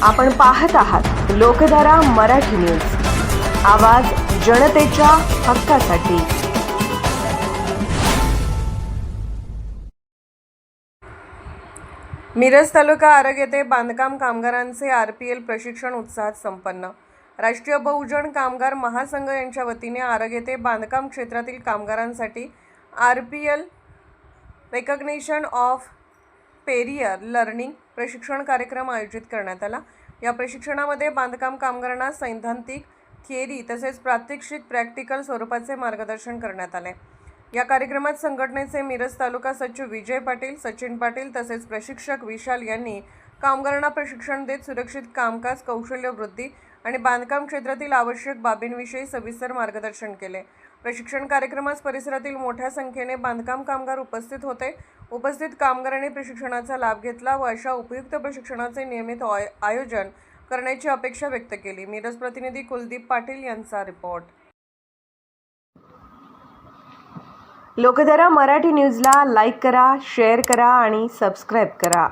आपण पाहत आहात लोकधारा मराठी न्यूज, आवाज जनतेच्या हक्कासाठी। मिरज तालुका आरग येथे बांधकाम कामगारांचे आरपीएल प्रशिक्षण उत्साहात संपन्न। राष्ट्रीय बहुजन कामगार महासंघ यांच्या वतीने आरग येथे बांधकाम क्षेत्रातील कामगारांसाठी RPL recognition of Periyar learning प्रशिक्षण कार्यक्रम आयोजित करण्यात आला। या प्रशिक्षणामध्ये बांधकाम कामगारांना सैद्धांतिक, थिअरी तसेच प्रात्यक्षिक प्रॅक्टिकल स्वरूपाचे मार्गदर्शन करण्यात आले। या कार्यक्रमात संघटनेचे मिरज तालुका सचिव विजय पाटील, सचिन पाटील तसेच प्रशिक्षक विशाल यांनी कामगारांना प्रशिक्षण देत सुरक्षित कामकाज, कौशल्य वृद्धी आणि बांधकाम क्षेत्रातील आवश्यक बाबींविषयी सविस्तर मार्गदर्शन केले। प्रशिक्षण कार्यक्रमास परिसरातील मोठ्या संख्येने बांधकाम कामगार उपस्थित होते। उपस्थित कामगारांनी प्रशिक्षणाचा लाभ घेतला व अशा उपयुक्त प्रशिक्षणाचे नियमित आयोजन करण्याची अपेक्षा व्यक्त केली। मिरज प्रतिनिधी कुलदीप पाटील यांचा रिपोर्ट। लोकधारा मराठी न्यूजला लाईक करा, शेअर करा आणि सबस्क्राईब करा।